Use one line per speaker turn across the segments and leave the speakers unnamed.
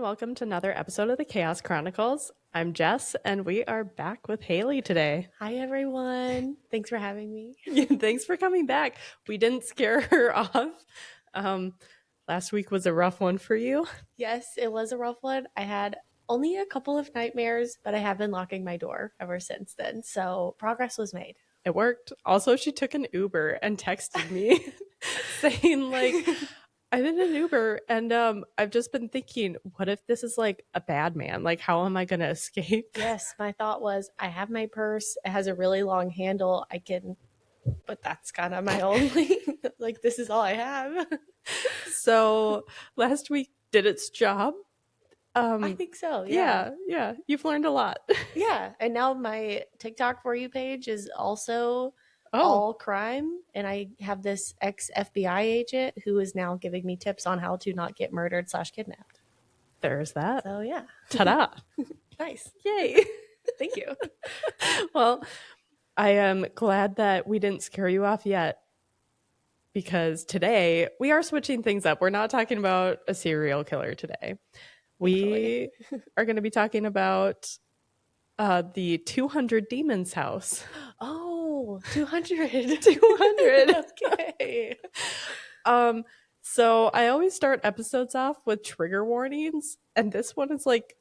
welcome to another episode of the Chaos Chronicles. I'm Jess, and we are back with Hayley today.
Hi, everyone. Thanks for having me.
Thanks for coming back. We didn't scare her off. Last week was a rough one for you.
Yes, it was a rough one. I had only a couple of nightmares, but I have been locking my door ever since then. So progress was made.
It worked. Also, she took an Uber and texted me saying, like, I'm in an Uber and I've just been thinking, what if this is like a bad man? Like, how am I going to escape?
Yes, my thought was I have my purse. It has a really long handle. But that's kind of my only, like, this is all I have.
So last week did its job.
I think so. Yeah.
Yeah. You've learned a lot.
Yeah. And now my TikTok For You page is also
Oh,
all crime. And I have this ex FBI agent who is now giving me tips on how to not get murdered/kidnapped.
there's that.
So, yeah.
Ta-da.
Nice.
Yay.
Thank you.
Well, I am glad that we didn't scare you off yet, because today we are switching things up. We're not talking about a serial killer today. We are going to be talking about the 200 Demons house.
Oh, 200.
200.
Okay.
So I always start episodes off with trigger warnings, and this one is like,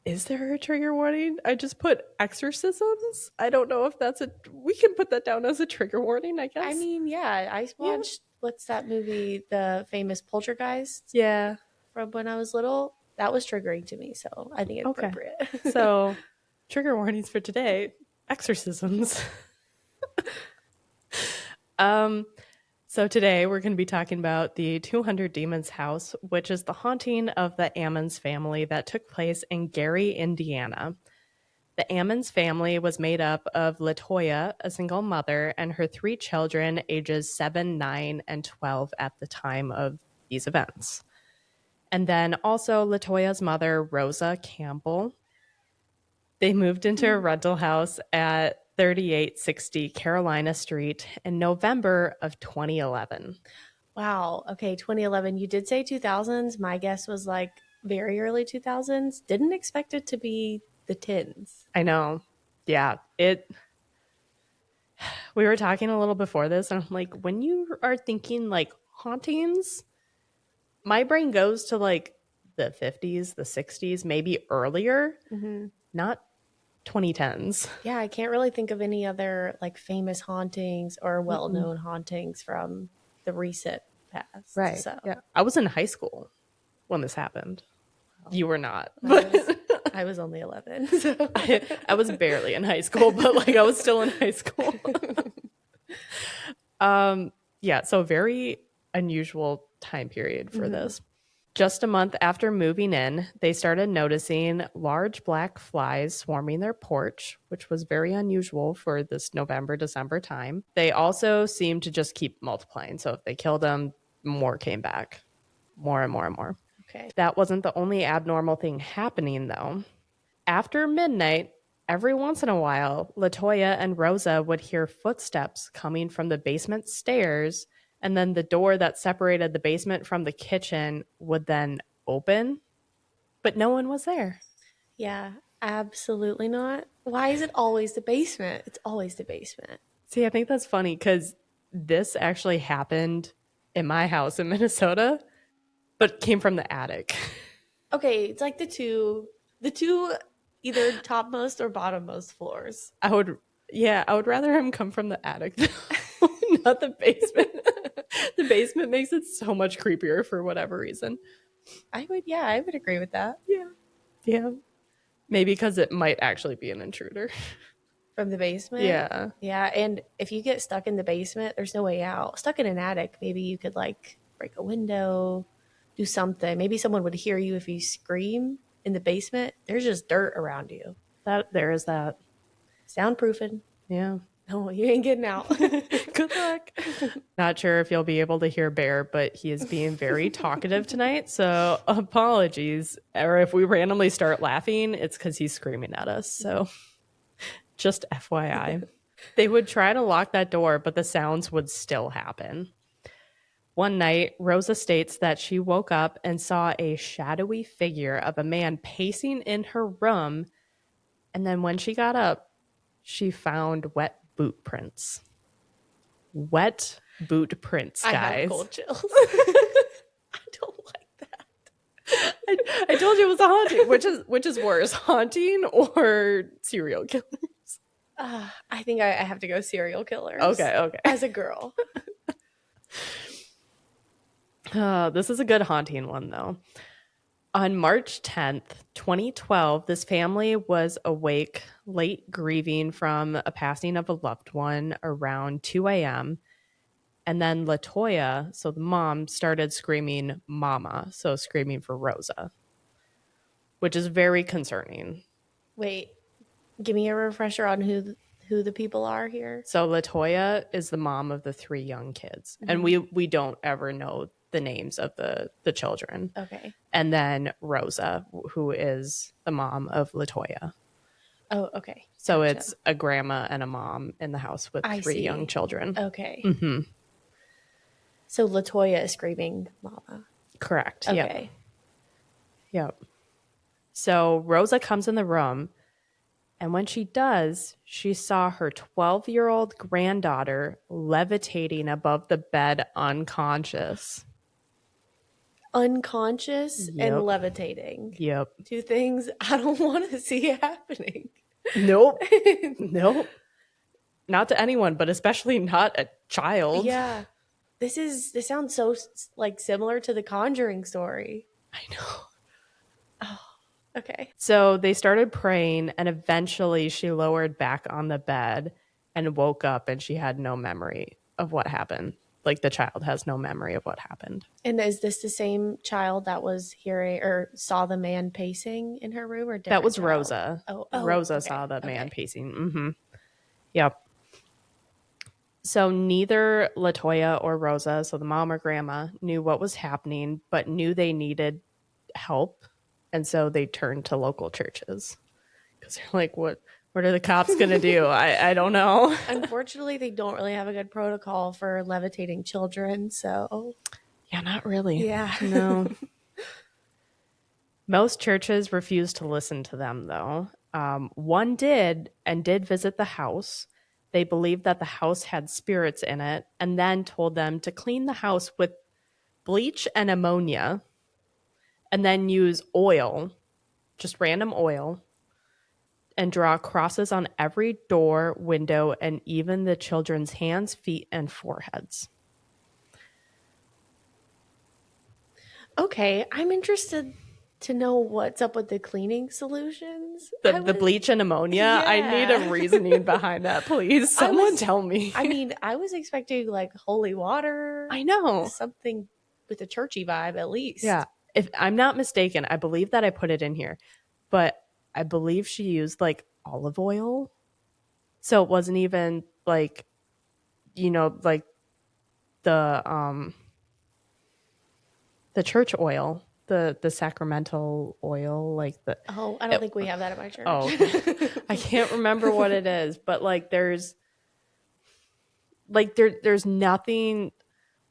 is there a trigger warning? I just put exorcisms. I don't know if we can put that down as a trigger warning, I guess.
I mean, yeah, I watched, what's that movie, the famous Poltergeist
Yeah.
from when I was little. That was triggering to me, so I think it's appropriate.
So, trigger warnings for today, exorcisms. So today we're going to be talking about the 200 Demons house, which is the haunting of the Ammons family that took place in Gary, Indiana. The Ammons family was made up of LaToya, a single mother, and her 3 children, ages 7, 9, and 12 at the time of these events. And then also LaToya's mother, Rosa Campbell. They moved into a rental house at 3860 Carolina Street in November of 2011.
Wow. Okay, 2011. You did say 2000s. My guess was like very early 2000s. Didn't expect it to be the tens.
I know. Yeah. We were talking a little before this, and I'm like, when you are thinking like hauntings, my brain goes to like the 50s, the 60s, maybe earlier, not 2010s.
Yeah, I can't really think of any other like famous hauntings or well-known hauntings from the recent past.
Right.
So
yeah. I was in high school when this happened. You were not. But
I was only 11. So.
I was barely in high school, but like I was still in high school. Yeah, so very unusual time period for this. Just a month after moving in, they started noticing large black flies swarming their porch, which was very unusual for this November, December time. They also seemed to just keep multiplying. So if they killed them, more came back. More and more and more.
Okay.
That wasn't the only abnormal thing happening, though. After midnight, every once in a while, LaToya and Rosa would hear footsteps coming from the basement stairs, and then the door that separated the basement from the kitchen would then open, but no one was there.
Yeah, absolutely not. Why is it always the basement? It's always the basement.
See, I think that's funny because this actually happened in my house in Minnesota, but came from the attic.
Okay, it's like the two either topmost or bottommost floors.
I would rather him come from the attic though, not the basement. The basement makes it so much creepier for whatever reason.
I would agree with that.
Yeah. Maybe because it might actually be an intruder.
From the basement?
Yeah.
Yeah, and if you get stuck in the basement, there's no way out. Stuck in an attic, maybe you could like break a window, do something. Maybe someone would hear you if you scream. In the basement, there's just dirt around you.
There is that.
Soundproofing.
Yeah.
No, you ain't getting out.
Good luck. Not sure if you'll be able to hear Bear, but he is being very talkative tonight. So apologies. Or if we randomly start laughing, it's because he's screaming at us. So just FYI. They would try to lock that door, but the sounds would still happen. One night, Rosa states that she woke up and saw a shadowy figure of a man pacing in her room. And then when she got up, she found wet boot prints. Wet boot prints,
I
guys.
have cold chills. I don't like that.
I told you it was a haunting. Which is worse, haunting or serial killers?
I think I have to go serial killers.
Okay.
As a girl.
This is a good haunting one, though. On March 10th, 2012, this family was awake, late grieving from a passing of a loved one around 2 a.m. And then LaToya, so the mom, started screaming, Mama, so screaming for Rosa, which is very concerning.
Wait, give me a refresher on who the people are here.
So LaToya is the mom of the 3 young kids. Mm-hmm. And we don't ever know the names of the children.
Okay.
And then Rosa, who is the mom of LaToya.
Oh, okay.
So gotcha. It's a grandma and a mom in the house with 3 young children.
Okay.
Mm-hmm.
So LaToya is screaming Mama.
Correct.
Okay.
Yep. So Rosa comes in the room, and when she does, she saw her 12-year-old granddaughter levitating above the bed unconscious.
Unconscious and levitating.
Yep.
2 things I don't want to see happening.
Nope. Nope. Not to anyone, but especially not a child.
Yeah. This sounds so like similar to the Conjuring story.
I know.
Oh, okay.
So they started praying, and eventually she lowered back on the bed and woke up, and she had no memory of what happened. Like, the child has no memory of what happened.
And is this the same child that was hearing or saw the man pacing in her room, or different?
That was
child?
Rosa.
Oh,
Rosa
okay.
saw the man pacing. Mm-hmm. Yep. So neither LaToya or Rosa, so the mom or grandma, knew what was happening, but knew they needed help. And so they turned to local churches. Because they're like, what are the cops going to do? I don't know.
Unfortunately, they don't really have a good protocol for levitating children. So,
yeah, not really.
Yeah.
No. Most churches refused to listen to them, though. One did visit the house. They believed that the house had spirits in it, and then told them to clean the house with bleach and ammonia, and then use oil, just random oil, and draw crosses on every door, window, and even the children's hands, feet, and foreheads.
Okay, I'm interested to know what's up with the cleaning solutions.
The bleach and ammonia? Yeah. I need a reasoning behind that, please. Someone tell me.
I mean, I was expecting like holy water.
I know.
Something with a churchy vibe at least.
Yeah. If I'm not mistaken, I believe that I put it in here, but I believe she used like olive oil. So it wasn't even like, like the church oil. The sacramental oil, like the...
Oh, I don't think we have that at my church.
Oh, okay. I can't remember what it is, but like there's nothing...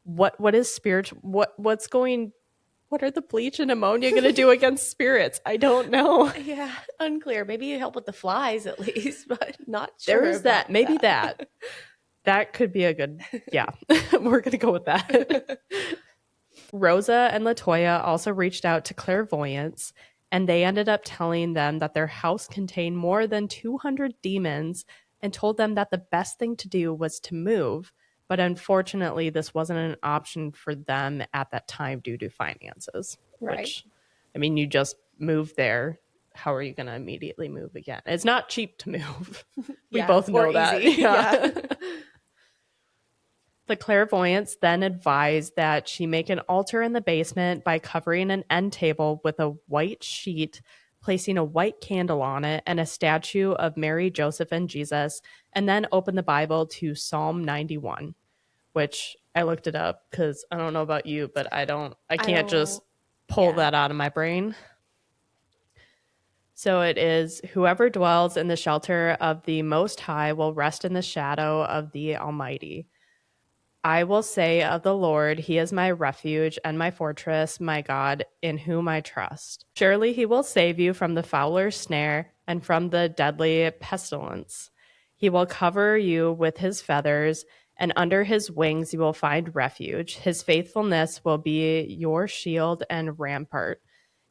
What is spirit? What are the bleach and ammonia going to do against spirits? I don't know.
Yeah, unclear. Maybe you help with the flies at least, but not sure.
There's that. Maybe that. That could be a good... Yeah, we're going to go with that. Rosa and LaToya also reached out to clairvoyants, and they ended up telling them that their house contained more than 200 demons and told them that the best thing to do was to move. But unfortunately, this wasn't an option for them at that time due to finances.
Right.
Which, I mean, you just moved there. How are you going to immediately move again? It's not cheap to move. We both know that. Yeah. The clairvoyants then advised that she make an altar in the basement by covering an end table with a white sheet, placing a white candle on it and a statue of Mary, Joseph, and Jesus, and then open the Bible to Psalm 91, which I looked it up because I don't know about you, but I can't just pull that out of my brain. So it is, whoever dwells in the shelter of the Most High will rest in the shadow of the Almighty. I will say of the Lord, he is my refuge and my fortress, my God, in whom I trust. Surely he will save you from the fowler's snare and from the deadly pestilence. He will cover you with his feathers, and under his wings you will find refuge. His faithfulness will be your shield and rampart.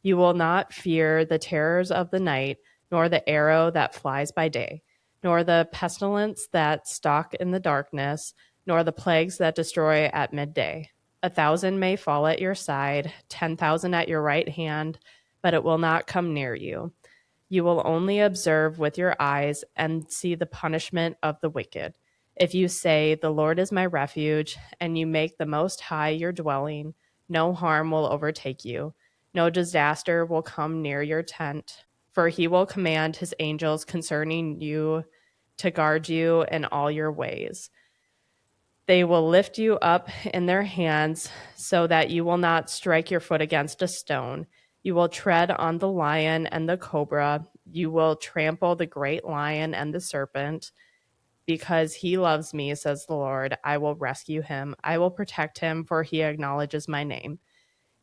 You will not fear the terrors of the night, nor the arrow that flies by day, nor the pestilence that stalk in the darkness, nor the plagues that destroy at midday. 1,000 may fall at your side, 10,000 at your right hand, but it will not come near you. You will only observe with your eyes and see the punishment of the wicked. If you say, "The Lord is my refuge," and you make the Most High your dwelling, no harm will overtake you. No disaster will come near your tent, for he will command his angels concerning you to guard you in all your ways. They will lift you up in their hands so that you will not strike your foot against a stone. You will tread on the lion and the cobra. You will trample the great lion and the serpent. Because he loves me, says the Lord, I will rescue him. I will protect him, for he acknowledges my name.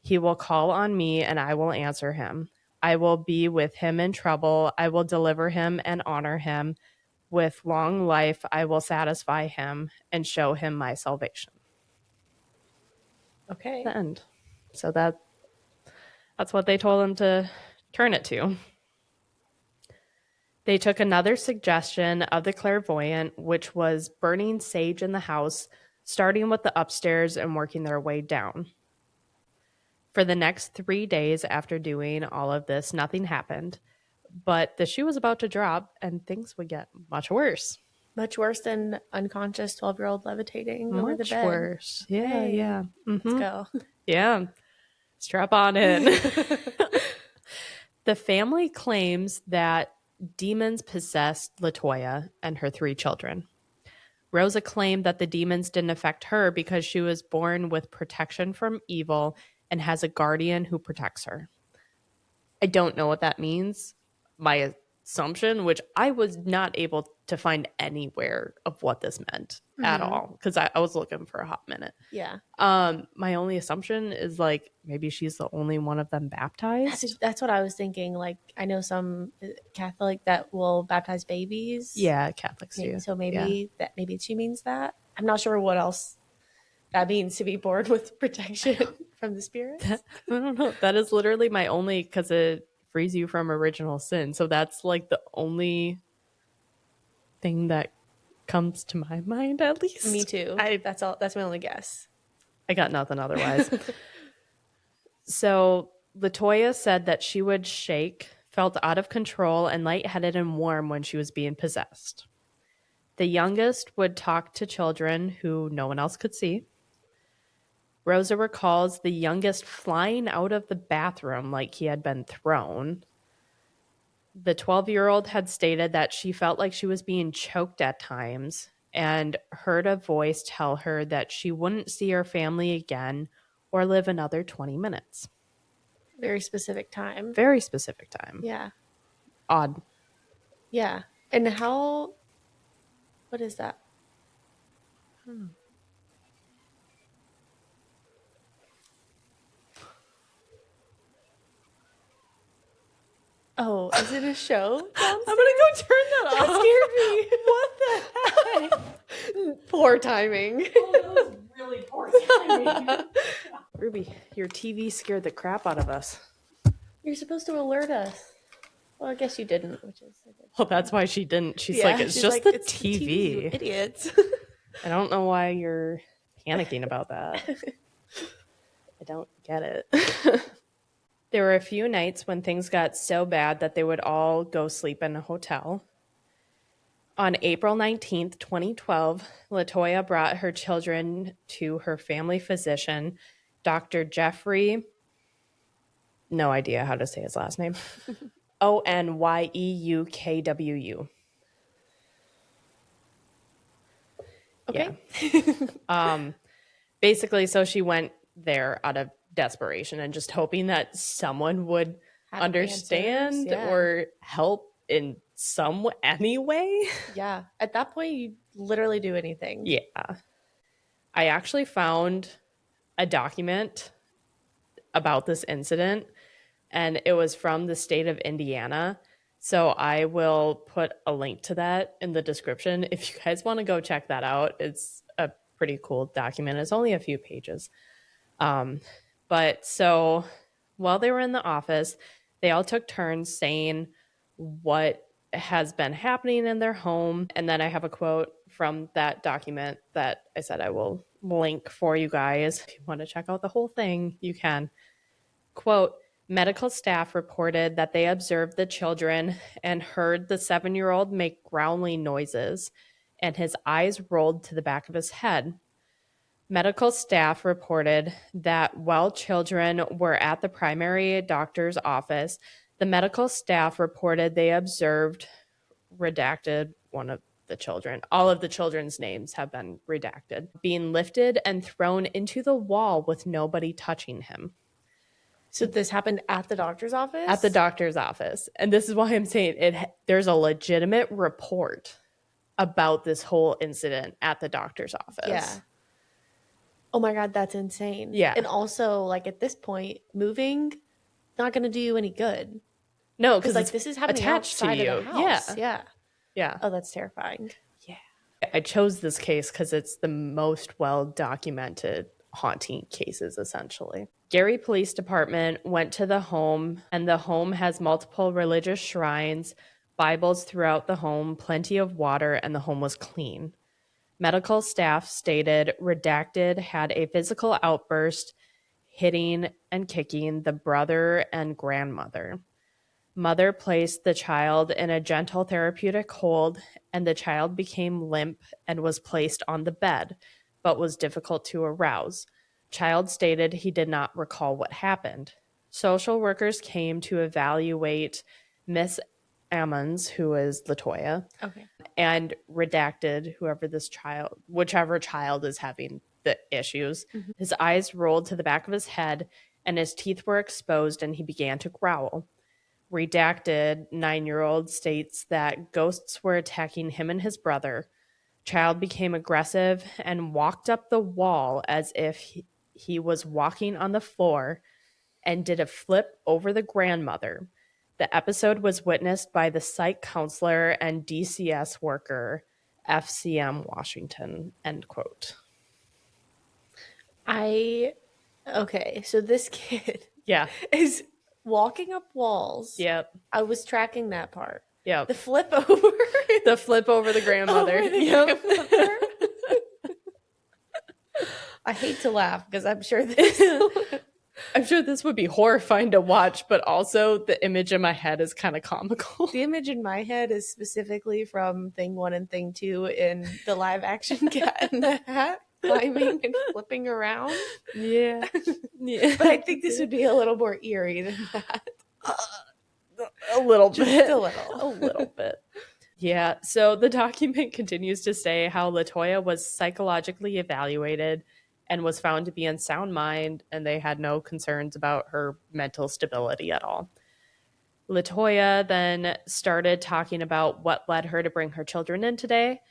He will call on me, and I will answer him. I will be with him in trouble. I will deliver him and honor him. With long life, I will satisfy him and show him my salvation.
Okay.
The end. So that's what they told him to turn it to. They took another suggestion of the clairvoyant, which was burning sage in the house, starting with the upstairs and working their way down. For the next 3 days after doing all of this, nothing happened. But the shoe was about to drop and things would get much worse.
Much worse than unconscious 12-year-old levitating over the
Much
bed.
worse. Yeah,
Hey,
yeah.
Let's go.
Yeah. Strap on in. The family claims that demons possessed LaToya and her 3 children. Rosa claimed that the demons didn't affect her because she was born with protection from evil and has a guardian who protects her. I don't know what that means. My assumption, which I was not able to find anywhere of what this meant at all, because I was looking for a hot minute.
Yeah.
My only assumption is like maybe she's the only one of them baptized.
That's what I was thinking. Like, I know some Catholic that will baptize babies.
Yeah, Catholics do.
So maybe maybe she means that. I'm not sure what else that means to be born with protection from the spirits.
I don't know. That is literally my only, because it frees you from original sin. So that's like the only thing that comes to my mind, at least.
Me too. That's all. That's my only guess.
I got nothing otherwise. So LaToya said that she would shake, felt out of control, and lightheaded and warm when she was being possessed. The youngest would talk to children who no one else could see. Rosa recalls the youngest flying out of the bathroom like he had been thrown. The 12-year-old had stated that she felt like she was being choked at times and heard a voice tell her that she wouldn't see her family again or live another 20 minutes.
Very specific time.
Very specific time.
Yeah.
Odd.
Yeah. And how, what is that? Oh, is it a show?
I'm going to go turn that off.
That scared me. What the heck? Poor timing.
Oh, that was really poor timing. Ruby, your TV scared the crap out of us.
You're supposed to alert us. Well, I guess you didn't, which is a good.
Well, that's why she didn't. She's like, it's just the TV.
You idiots.
I don't know why you're panicking about that. I don't get it. There were a few nights when things got so bad that they would all go sleep in a hotel. On April 19th, 2012, LaToya brought her children to her family physician, Dr. Jeffrey, no idea how to say his last name, Onyeukwu.
Okay.
Yeah. Basically, so she went there out of desperation and just hoping that someone would understand or help in any way.
Yeah. At that point, you literally do anything.
Yeah. I actually found a document about this incident, and it was from the state of Indiana. So I will put a link to that in the description if you guys want to go check that out. It's a pretty cool document. It's only a few pages. But so while they were in the office, they all took turns saying what has been happening in their home. And then I have a quote from that document that I said I will link for you guys. If you want to check out the whole thing, you can. Quote, medical staff reported that they observed the children and heard the 7-year-old make growling noises, and his eyes rolled to the back of his head. Medical staff reported that while children were at the primary doctor's office, the medical staff reported they observed redacted one of the children. All of the children's names have been redacted, being lifted and thrown into the wall with nobody touching him.
So this happened at the doctor's office?
At the doctor's office. And this is why I'm saying there's a legitimate report about this whole incident at the doctor's office.
Yeah. Oh my God, that's insane.
Yeah.
And also, like, at this point, moving not going to do you any good.
No, because
like this is happening
attached to
outside
you.
of the house. Yeah.
Yeah.
Oh, that's terrifying.
Yeah. I chose this case because it's the most well-documented haunting cases, essentially. Gary Police Department went to the home, and the home has multiple religious shrines, Bibles throughout the home, plenty of water, and the home was clean. Medical staff stated redacted had a physical outburst, hitting and kicking the brother and grandmother. Mother placed the child in a gentle therapeutic hold, and the child became limp and was placed on the bed, but was difficult to arouse. Child stated he did not recall what happened. Social workers came to evaluate Miss Ammons, who is LaToya,
Okay.
and redacted whichever child is having the issues. Mm-hmm. His eyes rolled to the back of his head, and his teeth were exposed, and he began to growl. Redacted 9-year-old states that ghosts were attacking him and his brother. Child became aggressive and walked up the wall as if he was walking on the floor and did a flip over the grandmother. The episode was witnessed by the psych counselor and DCS worker, FCM Washington, end quote.
Okay, so this kid
Yeah.
is walking up walls.
Yep.
I was tracking that part.
Yep.
The flip over.
The flip over the grandmother.
Over the grandmother. I hate to laugh because I'm sure
this would be horrifying to watch, but also the image in my head is kind of comical.
The image in my head is specifically from Thing 1 and Thing 2 in the live action Cat in the Hat, climbing and flipping around.
Yeah. Yeah.
But I think this would be a little more eerie than that.
A little bit.
Just a little.
A little bit. Yeah. So the document continues to say how LaToya was psychologically evaluated and was found to be in sound mind, and they had no concerns about her mental stability at all. LaToya then started talking about what led her to bring her children in today.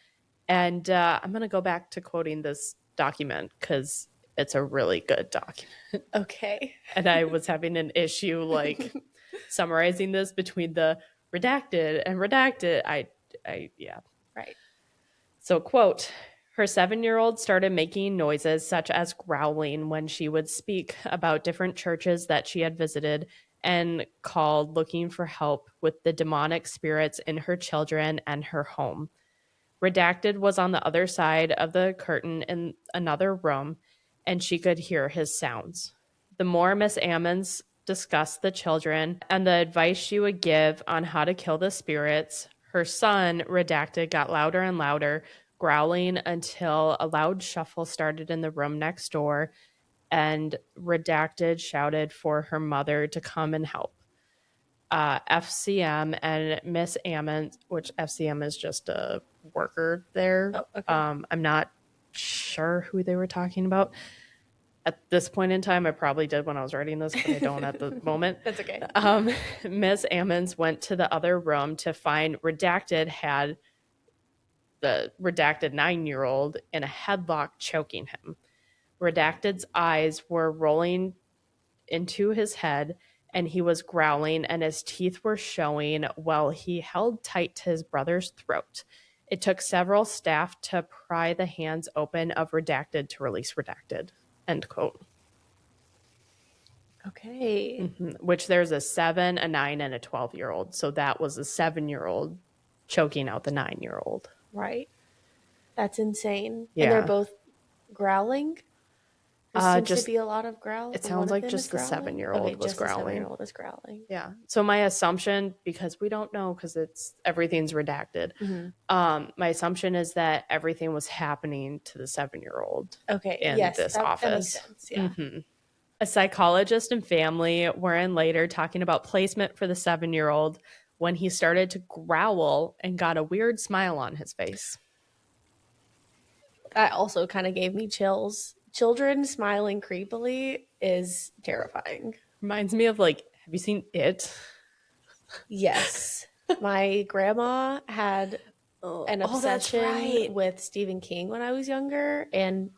And I'm going to go back to quoting this document because it's a really good document.
Okay.
And I was having an issue like summarizing this between the redacted and redacted. Yeah.
Right.
So, quote, her 7-year-old started making noises such as growling when she would speak about different churches that she had visited and called looking for help with the demonic spirits in her children and her home. Redacted was on the other side of the curtain in another room, and she could hear his sounds. The more Miss Ammons discussed the children and the advice she would give on how to kill the spirits, her son, Redacted, got louder and louder, growling until a loud shuffle started in the room next door, and Redacted shouted for her mother to come and help. FCM and Miss Ammons, which FCM is just a worker there.
Oh, okay.
I'm not sure who they were talking about. At this point in time, I probably did when I was writing this, but I don't at the moment.
That's okay.
Miss Ammons went to the other room to find Redacted had the redacted 9-year-old in a headlock, choking him. Redacted's eyes were rolling into his head, and he was growling, and his teeth were showing while he held tight to his brother's throat. It took several staff to pry the hands open of Redacted to release Redacted. End quote.
Okay.
Which there's a 7, a 9, and a 12-year-old. So that was a 7-year-old choking out the 9-year-old.
Right. That's insane.
Yeah.
And they're both growling? There seems
just
to be a lot of growl.
it sounds like just the 7-year-old was
just the
growling.
7-year-old is growling.
Yeah. So my assumption, because we don't know, because everything's redacted. My assumption is that everything was happening to the 7-year-old.
Okay.
In
Yes,
this
that
office.
makes sense. Yeah.
A psychologist and family were in later talking about placement for the 7-year-old when he started to growl and got a weird smile on his face.
That also kind of gave me chills. Children smiling creepily is terrifying.
Reminds me of, like, have you seen It?
Yes. My grandma had an obsession with Stephen King when I was younger and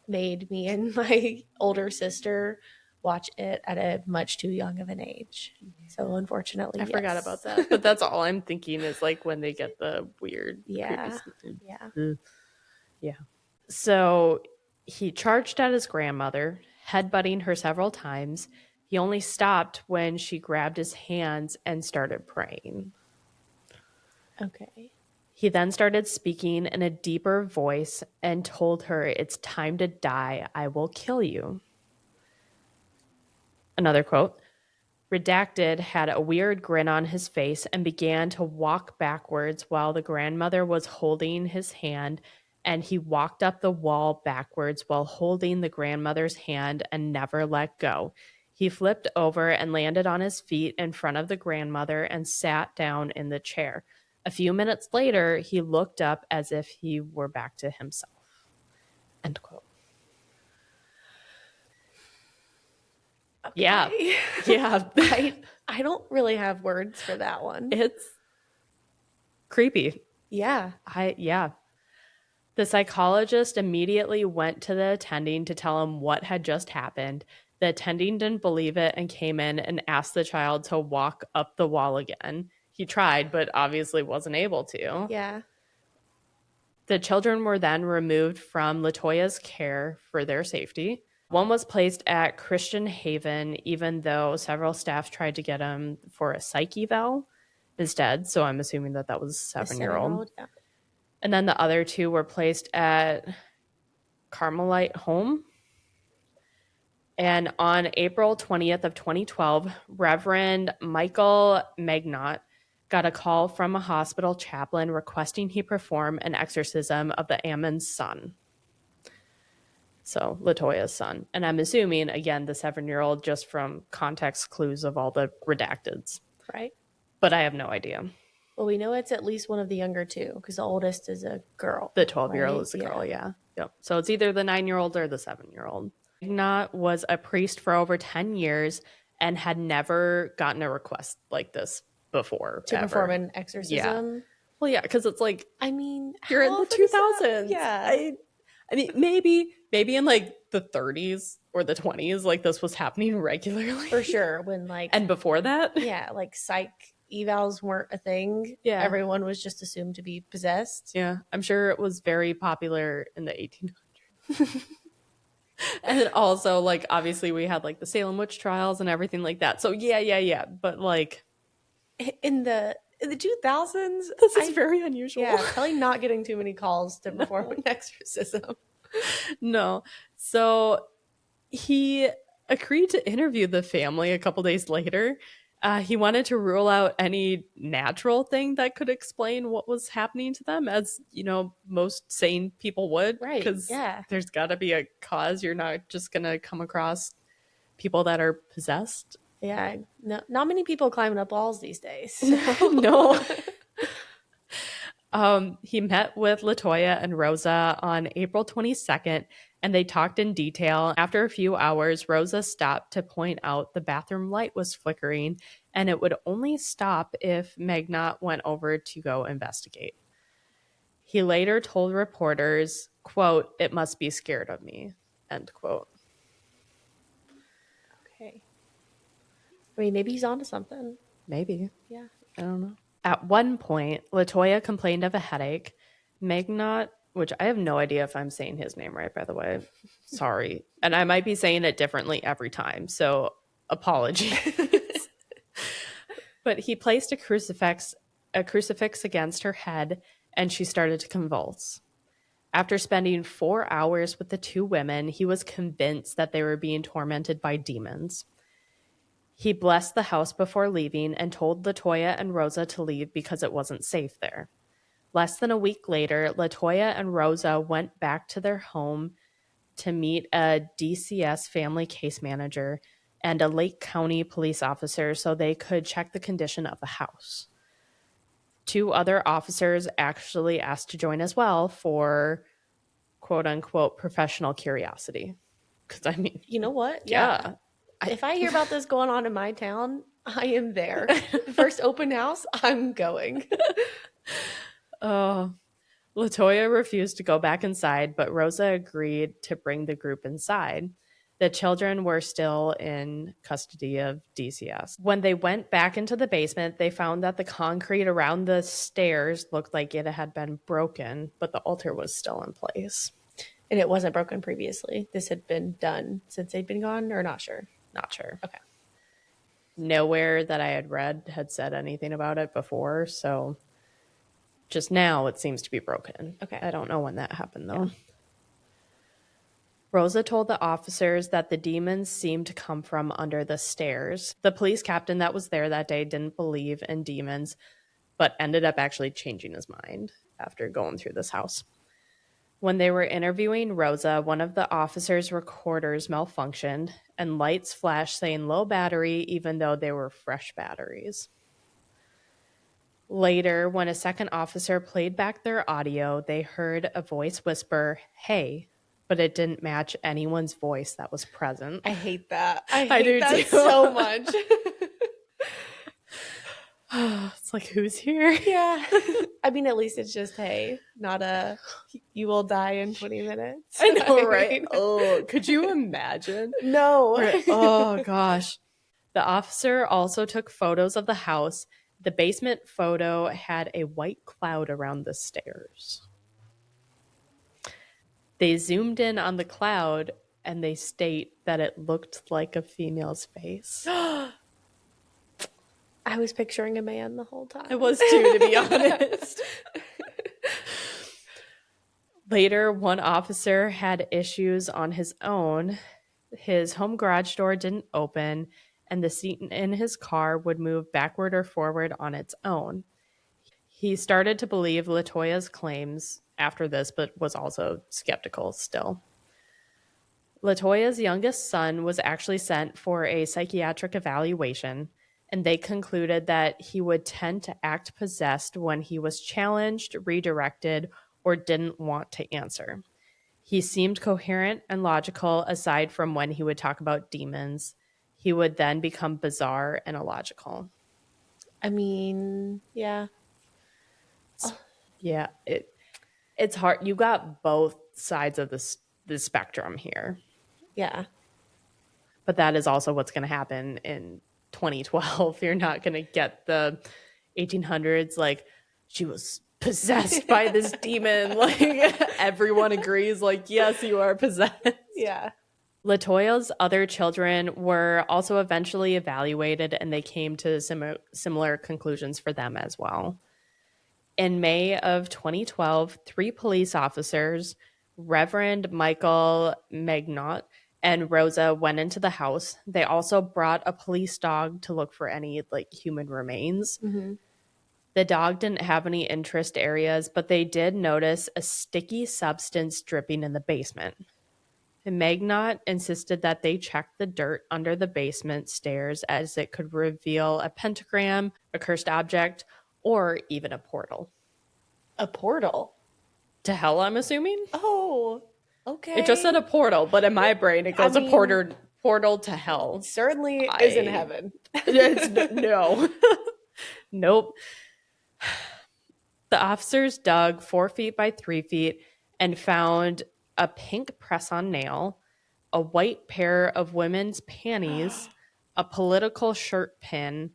made me and my older sister watch it at a much too young of an age. So unfortunately,
I forgot about that. But that's all I'm thinking is, like, when they get the weird,
Yeah.
creepy
Yeah.
Yeah. So he charged at his grandmother, headbutting her several times. He only stopped when she grabbed his hands and started praying.
Okay.
He then started speaking in a deeper voice and told her, "It's time to die. I will kill you." Another quote. Redacted had a weird grin on his face and began to walk backwards while the grandmother was holding his hand, and he walked up the wall backwards while holding the grandmother's hand and never let go. He flipped over and landed on his feet in front of the grandmother and sat down in the chair. A few minutes later, he looked up as if he were back to himself. End quote.
Okay.
Yeah. Yeah.
I don't really have words for that one.
It's creepy.
Yeah.
Yeah. The psychologist immediately went to the attending to tell him what had just happened. The attending didn't believe it and came in and asked the child to walk up the wall again. He tried, but obviously wasn't able to.
Yeah.
The children were then removed from LaToya's care for their safety. One was placed at Christian Haven, even though several staff tried to get him for a psych eval instead. So I'm assuming that was a 7-year-old.
Yeah.
And then the other two were placed at Carmelite Home. And on April 20th of 2012, Reverend Michael Magnot got a call from a hospital chaplain requesting he perform an exorcism of the Ammons' son. So LaToya's son. And I'm assuming, again, the 7-year-old, just from context clues of all the redacteds.
Right.
But I have no idea.
Well, we know it's at least one of the younger two because the oldest is a girl.
The 12-year-old is a girl, yeah. Yep. So it's either the 9-year-old or the 7-year-old. Magnot was a priest for over 10 years and had never gotten a request like this before.
To perform an exorcism?
Yeah. Well, yeah, because it's like,
I mean,
you're in the 2000s.
Yeah.
I mean, maybe in like the 30s or the 20s, like this was happening regularly.
For sure. When like,
and before that,
yeah, like psych evals weren't a thing.
Yeah.
Everyone was just assumed to be possessed.
Yeah. I'm sure it was very popular in the 1800s. And then also, like, obviously we had like the Salem witch trials and everything like that. So yeah. But like
in the 2000s,
this is very unusual.
Yeah, probably not getting too many calls to perform an exorcism.
No. So he agreed to interview the family a couple days later. He wanted to rule out any natural thing that could explain what was happening to them, as you know, most sane people would.
Right.
Because
yeah.
There's got to be a cause. You're not just going to come across people that are possessed.
Yeah. No, not many people climbing up walls these days.
So. No. He met with LaToya and Rosa on April 22nd, and they talked in detail. After a few hours, Rosa stopped to point out the bathroom light was flickering, and it would only stop if Magnot went over to go investigate. He later told reporters, quote, "It must be scared of me," end quote.
Okay. I mean, maybe he's onto something.
Maybe.
Yeah.
I don't know. At one point, Latoya complained of a headache. Magnot, which I have no idea if I'm saying his name right, by the way. Sorry. And I might be saying it differently every time, so apologies. But he placed a crucifix against her head, and she started to convulse. After spending 4 hours with the two women, he was convinced that they were being tormented by demons. He blessed the house before leaving and told Latoya and Rosa to leave because it wasn't safe there. Less than a week later, Latoya and Rosa went back to their home to meet a DCS family case manager and a Lake County police officer so they could check the condition of the house. 2 other officers actually asked to join as well for quote unquote professional curiosity. Because I mean,
You know what?
yeah.
If I hear about this going on in my town, I am there. First open house, I'm going.
Latoya refused to go back inside, but Rosa agreed to bring the group inside. The children were still in custody of DCS. When they went back into the basement, they found that the concrete around the stairs looked like it had been broken, but the altar was still in place.
And it wasn't broken previously. This had been done since they'd been gone, or not sure?
Not sure.
Okay.
Nowhere that I had read had said anything about it before, so just now it seems to be broken.
Okay.
I don't know when that happened, though. Yeah. Rosa told the officers that the demons seemed to come from under the stairs. The police captain that was there that day didn't believe in demons, but ended up actually changing his mind after going through this house. When they were interviewing Rosa, one of the officers' recorders malfunctioned and lights flashed saying low battery, even though they were fresh batteries. Later, when a second officer played back their audio, they heard a voice whisper, "Hey," but it didn't match anyone's voice that was present.
I hate that. I
do
hate that
too.
so much.
It's like, who's here?
Yeah. I mean, at least it's just, hey, not a, you will die in 20 minutes.
I know, right? Oh, could you imagine?
No.
Oh, gosh. The officer also took photos of the house. The basement photo had a white cloud around the stairs. They zoomed in on the cloud and they state that it looked like a female's face.
I was picturing a man the whole time.
I was too, to be honest. Later, one officer had issues on his own. His home garage door didn't open, and the seat in his car would move backward or forward on its own. He started to believe Latoya's claims after this, but was also skeptical still. Latoya's youngest son was actually sent for a psychiatric evaluation, and they concluded that he would tend to act possessed when he was challenged, redirected, or didn't want to answer. He seemed coherent and logical aside from when he would talk about demons. He would then become bizarre and illogical.
I mean, yeah.
Yeah, it's hard. You got both sides of the spectrum here.
Yeah.
But that is also what's going to happen in 2012. You're not going to get the 1800s like she was possessed by this demon. Like everyone agrees like, yes, you are possessed.
Yeah.
Latoya's other children were also eventually evaluated and they came to similar conclusions for them as well. In May of 2012, 3 police officers, Reverend Michael Magnot and Rosa, went into the house. They also brought a police dog to look for any like human remains.
Mm-hmm.
The dog didn't have any interest areas, but they did notice a sticky substance dripping in the basement. And Magnot insisted that they check the dirt under the basement stairs as it could reveal a pentagram, a cursed object, or even a portal.
A portal?
To hell, I'm assuming?
Oh, okay.
It just said a portal, but in my brain it goes a portal to hell.
Certainly is in heaven.
No. Nope. The officers dug 4 feet by 3 feet and found a pink press-on nail, a white pair of women's panties, a political shirt pin,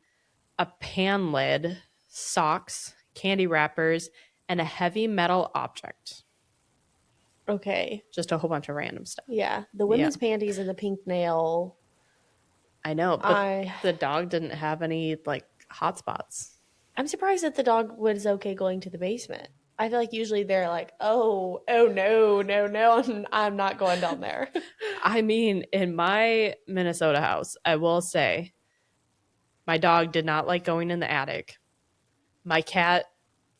a pan lid, socks, candy wrappers, and a heavy metal object.
Okay.
Just a whole bunch of random stuff.
Yeah. The
Yeah.
women's panties and the pink nail.
I know, but the dog didn't have any like hot spots.
I'm surprised that the dog was okay going to the basement. I feel like usually they're like, oh no, I'm not going down there.
I mean, in my Minnesota house, I will say my dog did not like going in the attic. My cat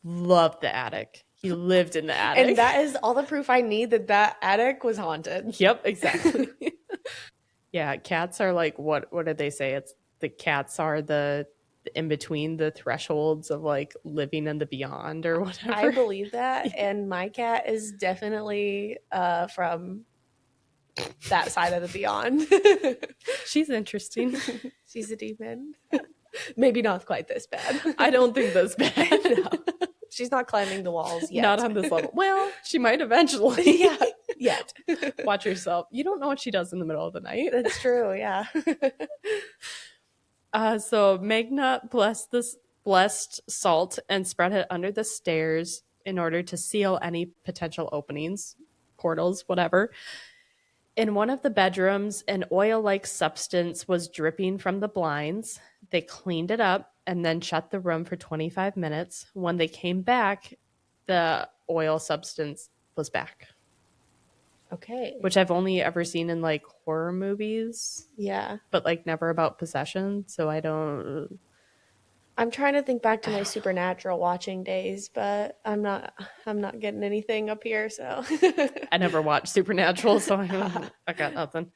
loved the attic. He lived in the attic.
And that is all the proof I need that that attic was haunted.
Yep, exactly. Yeah, cats are like, what did they say? It's the cats are the in between the thresholds of like living in the beyond or whatever.
I believe that. And my cat is definitely from that side of the beyond.
She's interesting.
She's a demon. Maybe not quite this bad.
I don't think that's bad.
No. She's not climbing the walls yet.
Not on this level. Well, she might eventually.
Yeah, yet.
Watch yourself. You don't know what she does in the middle of the night.
That's true, yeah.
So Magna blessed salt and spread it under the stairs in order to seal any potential openings, portals, whatever. In one of the bedrooms, an oil-like substance was dripping from the blinds. They cleaned it up and then shut the room for 25 minutes. When they came back, the oil substance was back.
Okay.
Which I've only ever seen in like horror movies.
Yeah.
But like never about possession, so I don't.
I'm trying to think back to my supernatural watching days, but I'm not getting anything up here, so
I never watched Supernatural, so I got nothing.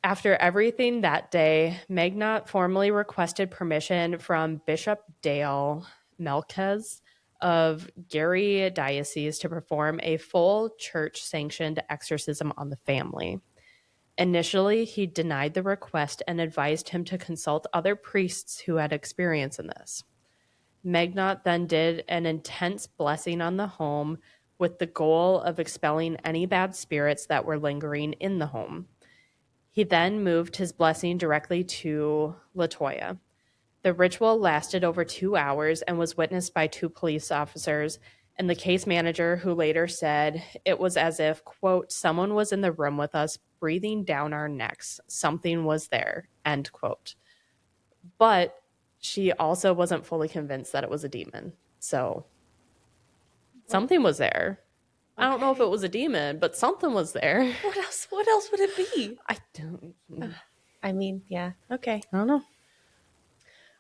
After everything that day, Magnot formally requested permission from Bishop Dale Melquez of Gary Diocese to perform a full church-sanctioned exorcism on the family. Initially, he denied the request and advised him to consult other priests who had experience in this. Magnot then did an intense blessing on the home with the goal of expelling any bad spirits that were lingering in the home. He then moved his blessing directly to LaToya. The ritual lasted over 2 hours and was witnessed by 2 police officers and the case manager, who later said it was as if, quote, someone was in the room with us breathing down our necks. Something was there, end quote. But she also wasn't fully convinced that it was a demon. So something was there. Okay. I don't know if it was a demon, but something was there.
What else would it be?
I don't know.
I mean, yeah. Okay.
I don't know.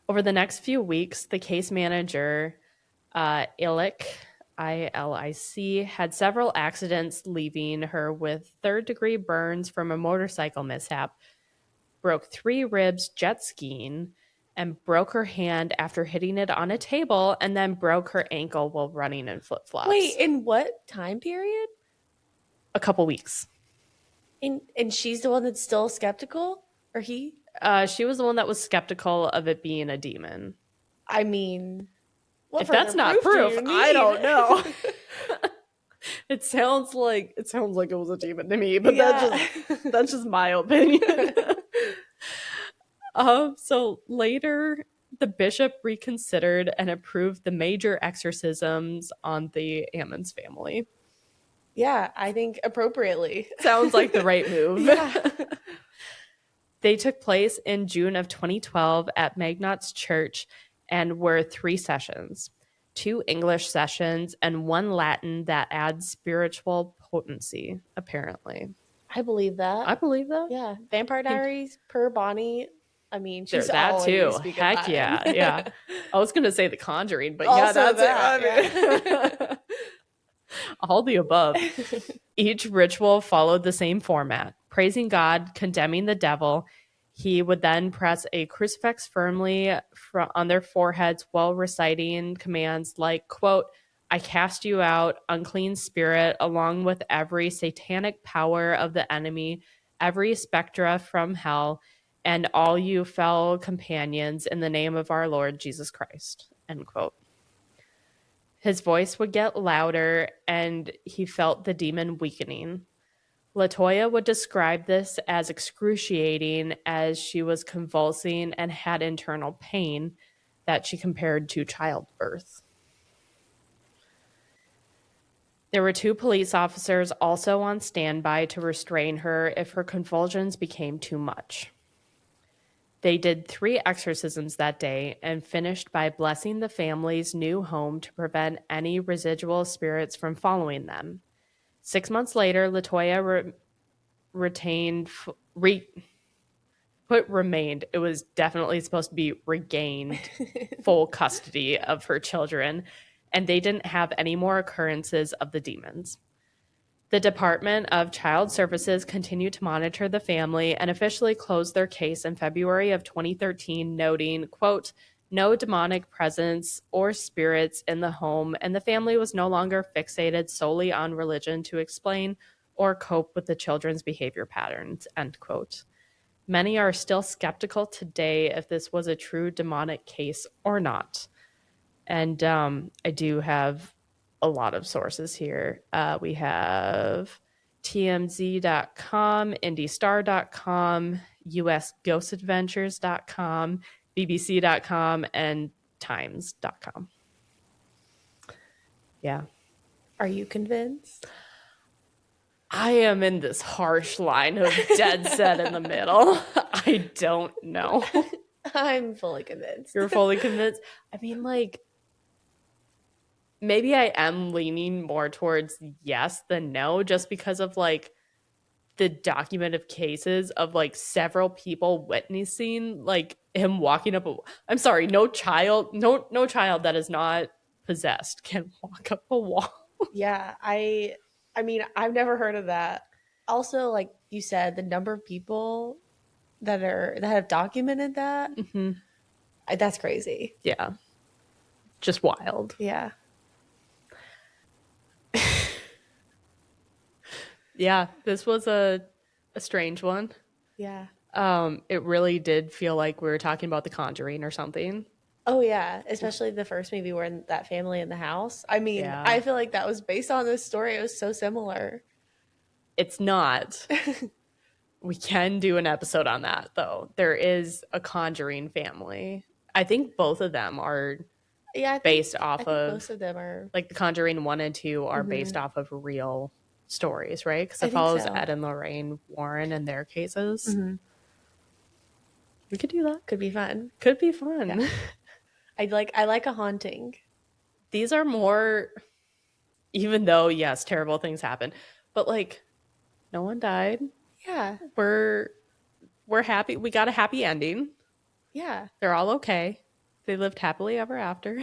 Over the next few weeks, the case manager, Ilic, ILIC, had several accidents, leaving her with third-degree burns from a motorcycle mishap, broke 3 ribs jet skiing, and broke her hand after hitting it on a table, and then broke her ankle while running in flip-flops.
Wait, in what time period?
A couple weeks.
And she's the one that's still skeptical? Or he?
She was the one that was skeptical of it being a demon.
I mean...
if that's not proof, I don't know. It sounds like it was a demon to me, but that's just my opinion. So later, the bishop reconsidered and approved the major exorcisms on the Ammons family.
Yeah, I think appropriately.
Sounds like the right move.
Yeah.
They took place in June of 2012 at Magnot's church and were 3 sessions, 2 English sessions, and 1 Latin that adds spiritual potency, apparently.
I believe that.
I believe that.
Yeah. Vampire Diaries per Bonnie. I mean, she's
there's that too. Heck yeah. Yeah. I was going to say The Conjuring, but also yeah, that's it. All the above. Each ritual followed the same format: praising God, condemning the devil. He would then press a crucifix firmly on their foreheads while reciting commands like, quote, I cast you out, unclean spirit, along with every satanic power of the enemy, every spectra from hell, and all you fellow companions, in the name of our Lord Jesus Christ, end quote. His voice would get louder, and he felt the demon weakening. Latoya would describe this as excruciating as she was convulsing and had internal pain that she compared to childbirth. There were 2 police officers also on standby to restrain her if her convulsions became too much. They did 3 exorcisms that day and finished by blessing the family's new home to prevent any residual spirits from following them. 6 months later, Latoya remained. It was definitely supposed to be regained full custody of her children, and they didn't have any more occurrences of the demons. The Department of Child Services continued to monitor the family and officially closed their case in February of 2013, noting, quote, no demonic presence or spirits in the home, and the family was no longer fixated solely on religion to explain or cope with the children's behavior patterns, end quote. Many are still skeptical today if this was a true demonic case or not. And I do have a lot of sources here. We have TMZ.com, IndieStar.com, USGhostAdventures.com, BBC.com, and Times.com. Yeah.
Are you convinced?
I am in this harsh line of dead set in the middle. I don't know.
I'm fully convinced.
You're fully convinced? I mean, like, maybe I am leaning more towards yes than no, just because of like the documented cases of like several people witnessing like him walking up I'm sorry, no child that is not possessed can walk up a wall.
Yeah, I mean, I've never heard of that. Also, like you said, the number of people that have documented that,
Mm-hmm.
That's crazy.
Yeah. Just wild.
Yeah.
Yeah, this was a strange one.
Yeah.
It really did feel like we were talking about The Conjuring or something.
Oh yeah, especially the first movie where that family in the house. I mean,
Yeah.
I feel like that was based on this story. It was so similar.
It's not. We can do an episode on that, though. There is a Conjuring family. I think both of them are based off of.
Most of them are.
Like The Conjuring 1 and 2 are based off of real stories, right? Because it follows Ed and Lorraine Warren and their cases.
Mm-hmm.
We could do that.
Could be fun.
Could be fun.
Yeah. I like a haunting.
These are more, even though, yes, terrible things happen, but like no one died.
Yeah.
We're happy. We got a happy ending.
Yeah.
They're all okay. They lived happily ever after.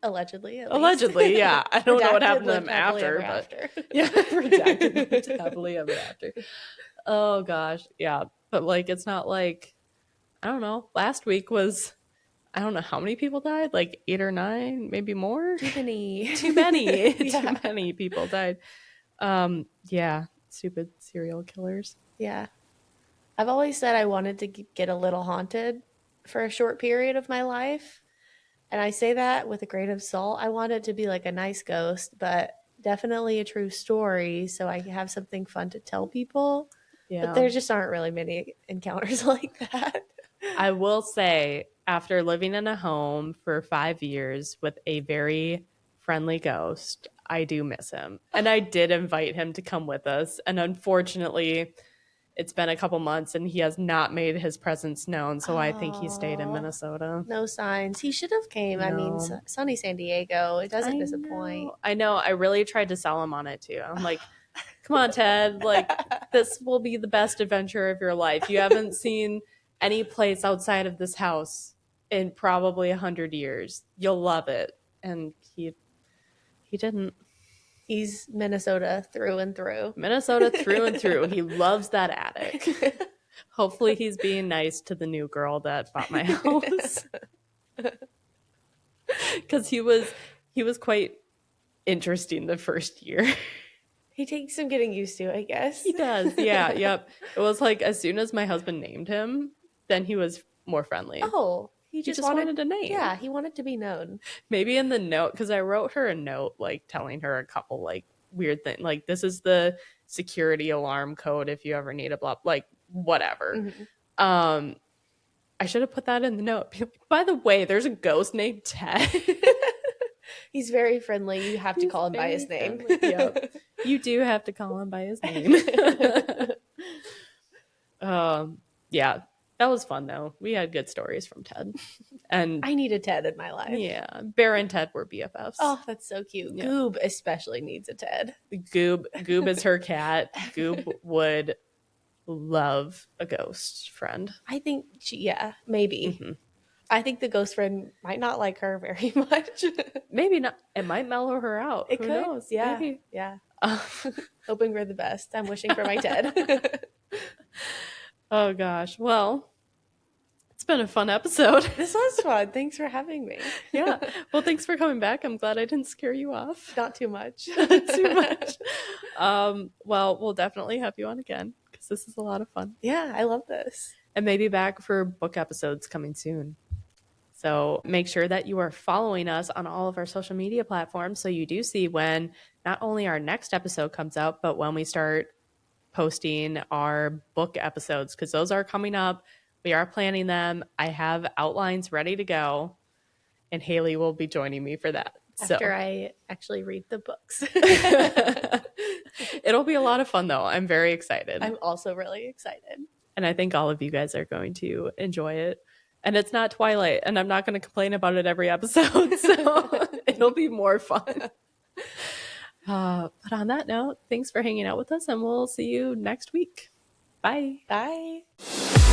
Allegedly.
Allegedly, yeah. I don't know what happened to them after, but yeah, redacted lived happily ever after. Oh gosh, yeah. But like, it's not like, I don't know. Last week was, I don't know how many people died, like 8 or 9, maybe more.
Too many.
Too many. Too many people died. Yeah. Stupid serial killers.
Yeah. I've always said I wanted to get a little haunted for a short period of my life. And I say that with a grain of salt. I want it to be like a nice ghost, but definitely a true story so I can have something fun to tell people. Yeah. But there just aren't really many encounters like that.
I will say, after living in a home for 5 years with a very friendly ghost, I do miss him. And I did invite him to come with us. And unfortunately, it's been a couple months and he has not made his presence known. So I think he stayed in Minnesota.
No signs. He should have came. No. I mean, sunny San Diego. It doesn't disappoint.
I know. I really tried to sell him on it too. I'm like, come on, Ted. Like, this will be the best adventure of your life. You haven't seen any place outside of this house in probably 100 years. You'll love it. And he didn't.
He's Minnesota through and through.
Minnesota through and through. He loves that attic. Hopefully he's being nice to the new girl that bought my house. Because he was quite interesting the first year.
He takes some getting used to, I guess.
He does. Yeah. Yep. It was like as soon as my husband named him, then he was more friendly.
Oh, He
just wanted a name.
Yeah, he wanted to be known.
Maybe in the note, because I wrote her a note, like telling her a couple like weird things, like this is the security alarm code if you ever need a blah, like whatever.
Mm-hmm.
I should have put that in the note. By the way, there's a ghost named Ted.
He's very friendly. You have to call him by his name.
Yep. You do have to call him by his name. Yeah, that was fun though. We had good stories from Ted. And
I need a Ted in my life.
yeah, Bear and Ted were BFFs.
Oh, that's so cute.
Yeah.
Goob especially needs a Ted.
Goob is her cat. Goob would love a ghost friend.
I think maybe.
Mm-hmm.
I think the ghost friend might not like her very much.
Maybe not. It might mellow her out. Who knows?
Yeah.
Maybe.
Yeah. Hoping for the best. I'm wishing for my Ted.
Oh gosh. Well, it's been a fun episode.
This was fun. Thanks for having me.
Yeah. Well, thanks for coming back. I'm glad I didn't scare you off.
Not too much.
Too much. Well, we'll definitely have you on again because this is a lot of fun.
Yeah, I love this.
And maybe back for book episodes coming soon. So make sure that you are following us on all of our social media platforms so you do see when not only our next episode comes out, but when we start posting our book episodes, because those are coming up. We are planning them. I have outlines ready to go, and Hayley will be joining me for that.
After I actually read the books.
It'll be a lot of fun, though. I'm very excited.
I'm also really excited.
And I think all of you guys are going to enjoy it. And it's not Twilight, and I'm not going to complain about it every episode, so it'll be more fun. But on that note, thanks for hanging out with us, and we'll see you next week. Bye.
Bye.